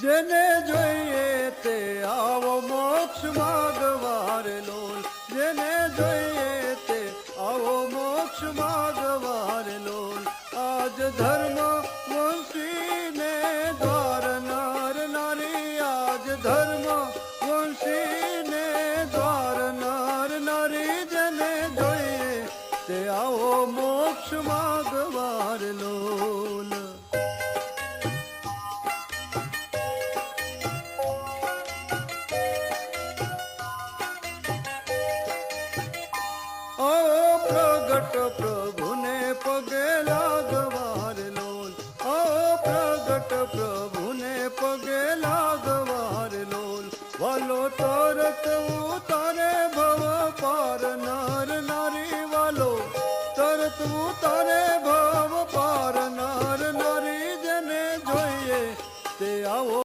જેને જોઈએ તે આવો મોક્ષ માગવાર લોલ, જેને જોઈએ તે આવો મોક્ષ માગવાર લોલ. આજ ધર્મ વંશીને દ્વાર નર નારી, આજ ધર્મ વંશીને દ્વાર નર નારી, જેને જોઈએ તે આવો મોક્ષ માગવા